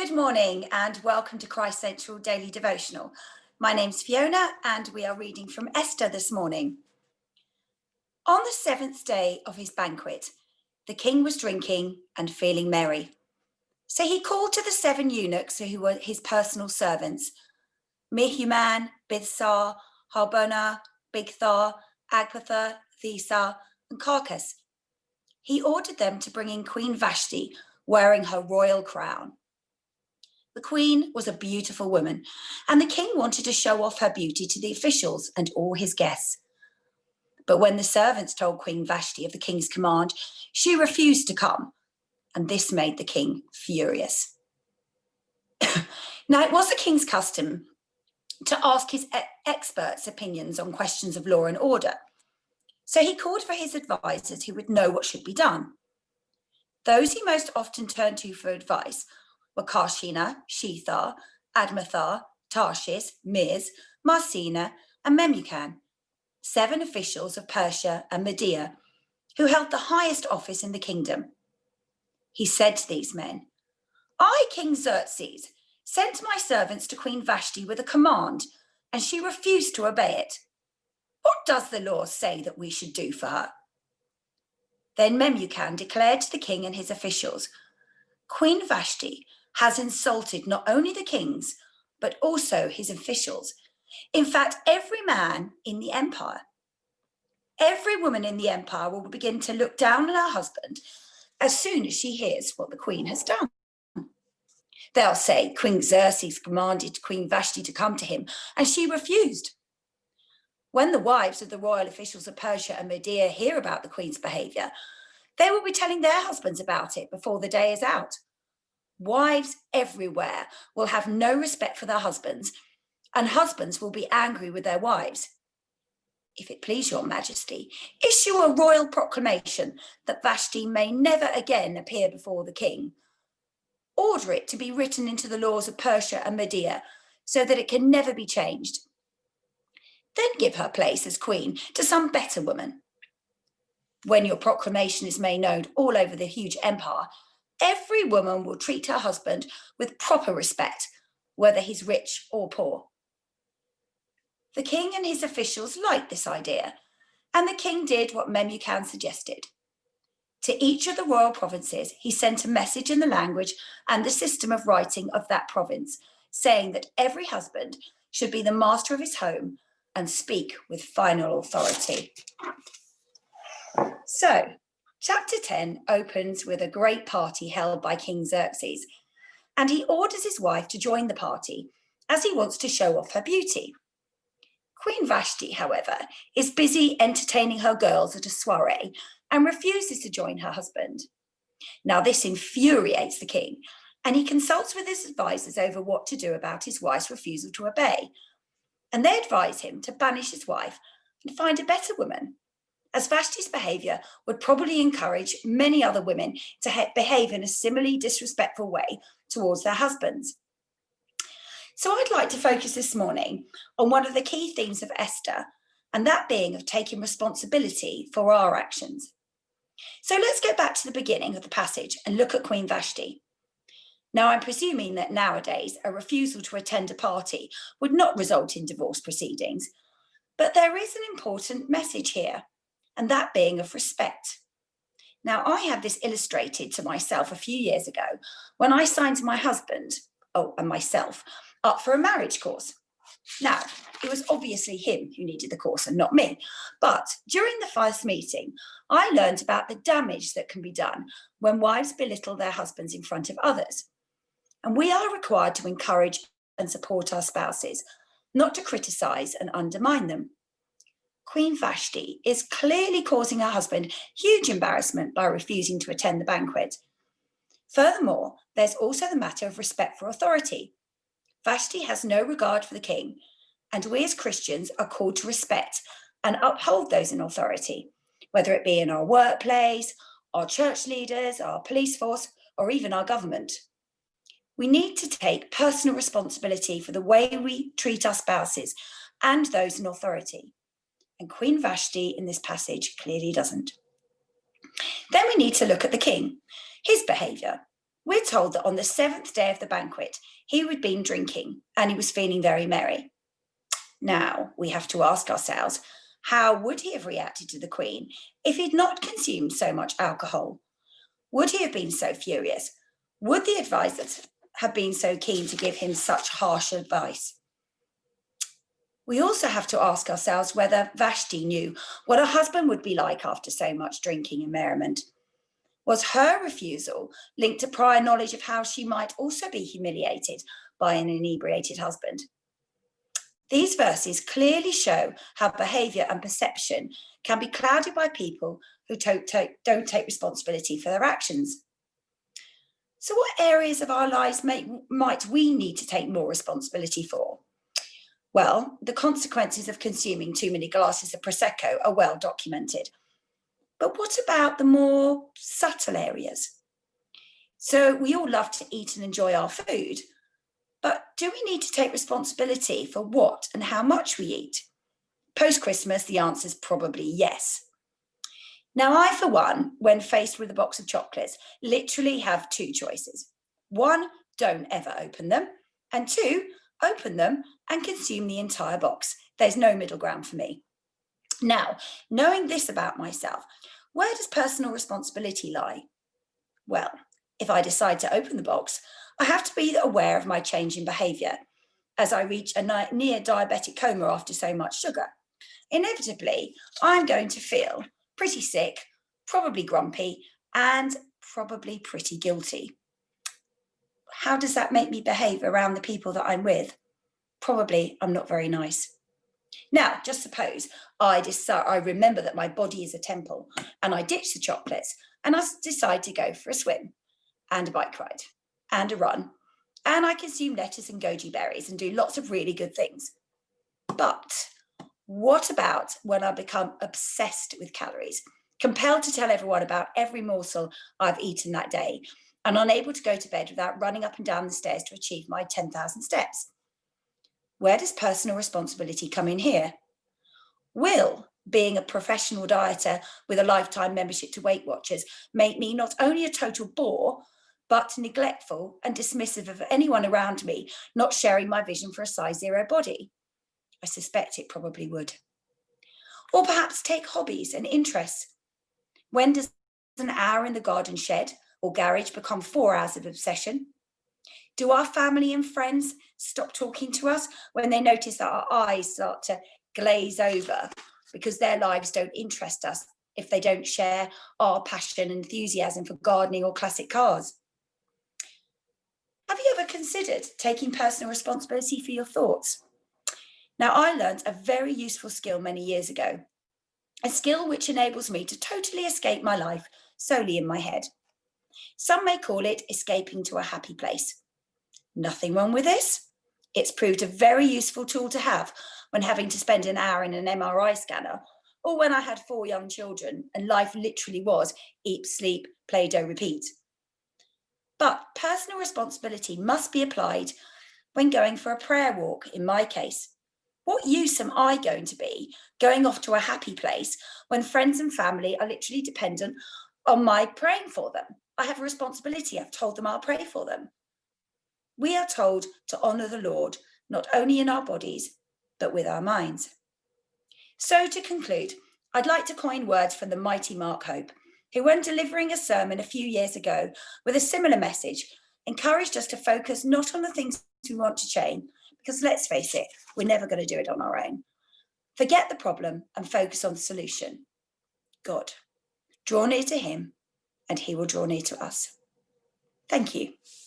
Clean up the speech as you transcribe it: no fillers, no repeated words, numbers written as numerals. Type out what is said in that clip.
Good morning and welcome to Christ Central Daily Devotional. My name's Fiona and we are reading from Esther this morning. On the seventh day of his banquet, the king was drinking and feeling merry. So he called to the 7 eunuchs who were his personal servants, Mehuman, Bithsar, Harbona, Bigthar, Agpatha, Thesar, and Carcass. He ordered them to bring in Queen Vashti wearing her royal crown. The queen was a beautiful woman, and the king wanted to show off her beauty to the officials and all his guests. But when the servants told Queen Vashti of the king's command, she refused to come, and this made the king furious. Now, it was the king's custom to ask his experts' opinions on questions of law and order. So he called for his advisors who would know what should be done. Those he most often turned to for advice were Karshina, Shethar, Admathar, Tarshish, Miz, Marsina, and Memucan, 7 officials of Persia and Media, who held the highest office in the kingdom. He said to these men, "I, King Xerxes, sent my servants to Queen Vashti with a command, and she refused to obey it. What does the law say that we should do for her?" Then Memucan declared to the king and his officials, "Queen Vashti has insulted not only the kings, but also his officials. In fact, every man in the empire. Every woman in the empire will begin to look down on her husband as soon as she hears what the queen has done. They'll say, 'King Xerxes commanded Queen Vashti to come to him, and she refused.' When the wives of the royal officials of Persia and Media hear about the queen's behavior, they will be telling their husbands about it before the day is out. Wives everywhere will have no respect for their husbands, and husbands will be angry with their wives. If it please your majesty, issue a royal proclamation that Vashti may never again appear before the king. Order it to be written into the laws of Persia and Media so that it can never be changed. Then give her place as queen to some better woman. When your proclamation is made known all over the huge empire, every woman will treat her husband with proper respect, whether he's rich or poor." The king and his officials liked this idea, and the king did what Memucan suggested. To each of the royal provinces, he sent a message in the language and the system of writing of that province, saying that every husband should be the master of his home and speak with final authority. So, Chapter 10 opens with a great party held by King Xerxes, and he orders his wife to join the party as he wants to show off her beauty. Queen Vashti, however, is busy entertaining her girls at a soiree and refuses to join her husband. Now, this infuriates the king, and he consults with his advisors over what to do about his wife's refusal to obey. And they advise him to banish his wife and find a better woman, as Vashti's behaviour would probably encourage many other women to behave in a similarly disrespectful way towards their husbands. So I'd like to focus this morning on one of the key themes of Esther, and that being of taking responsibility for our actions. So let's go back to the beginning of the passage and look at Queen Vashti. Now, I'm presuming that nowadays a refusal to attend a party would not result in divorce proceedings, but there is an important message here, and that being of respect. Now, I had this illustrated to myself a few years ago when I signed my husband, and myself, up for a marriage course. Now, it was obviously him who needed the course and not me. But during the first meeting, I learned about the damage that can be done when wives belittle their husbands in front of others. And we are required to encourage and support our spouses, not to criticise and undermine them. Queen Vashti is clearly causing her husband huge embarrassment by refusing to attend the banquet. Furthermore, there's also the matter of respect for authority. Vashti has no regard for the king, and we as Christians are called to respect and uphold those in authority, whether it be in our workplace, our church leaders, our police force, or even our government. We need to take personal responsibility for the way we treat our spouses and those in authority. And Queen Vashti in this passage clearly doesn't. Then we need to look at the king, his behaviour. We're told that on the seventh day of the banquet, he had been drinking and he was feeling very merry. Now, we have to ask ourselves, how would he have reacted to the Queen if he'd not consumed so much alcohol? Would he have been so furious? Would the advisors have been so keen to give him such harsh advice? We also have to ask ourselves whether Vashti knew what her husband would be like after so much drinking and merriment. Was her refusal linked to prior knowledge of how she might also be humiliated by an inebriated husband? These verses clearly show how behaviour and perception can be clouded by people who don't take responsibility for their actions. So, what areas of our lives might we need to take more responsibility for? Well, the consequences of consuming too many glasses of Prosecco are well documented. But what about the more subtle areas? So, we all love to eat and enjoy our food, but do we need to take responsibility for what and how much we eat? Post-Christmas, the answer is probably yes. Now, I, for one, when faced with a box of chocolates, literally have two choices. One, don't ever open them. And two, open them and consume the entire box. There's no middle ground for me. Now, knowing this about myself, where does personal responsibility lie? Well, if I decide to open the box, I have to be aware of my change in behaviour as I reach a near diabetic coma after so much sugar. Inevitably, I'm going to feel pretty sick, probably grumpy, and probably pretty guilty. How does that make me behave around the people that I'm with? Probably I'm not very nice. Now, just suppose I remember that my body is a temple and I ditch the chocolates and I decide to go for a swim and a bike ride and a run, and I consume lettuce and goji berries and do lots of really good things. But what about when I become obsessed with calories, compelled to tell everyone about every morsel I've eaten that day, and unable to go to bed without running up and down the stairs to achieve my 10,000 steps? Where does personal responsibility come in here? Will being a professional dieter with a lifetime membership to Weight Watchers make me not only a total bore, but neglectful and dismissive of anyone around me not sharing my vision for a size 0 body? I suspect it probably would. Or perhaps take hobbies and interests. When does an hour in the garden shed or garage become 4 hours of obsession? Do our family and friends stop talking to us when they notice that our eyes start to glaze over because their lives don't interest us if they don't share our passion and enthusiasm for gardening or classic cars? Have you ever considered taking personal responsibility for your thoughts? Now, I learned a very useful skill many years ago, a skill which enables me to totally escape my life solely in my head. Some may call it escaping to a happy place. Nothing wrong with this. It's proved a very useful tool to have when having to spend an hour in an MRI scanner, or when I had 4 young children and life literally was eat, sleep, play, doh, repeat. But personal responsibility must be applied when going for a prayer walk, in my case. What use am I going to be going off to a happy place when friends and family are literally dependent on my praying for them? I have a responsibility. I've told them I'll pray for them. We are told to honour the Lord, not only in our bodies, but with our minds. So to conclude, I'd like to coin words from the mighty Mark Hope, who, when delivering a sermon a few years ago with a similar message, encouraged us to focus not on the things we want to change, because let's face it, we're never going to do it on our own. Forget the problem and focus on the solution. God. Draw near to him and he will draw near to us. Thank you.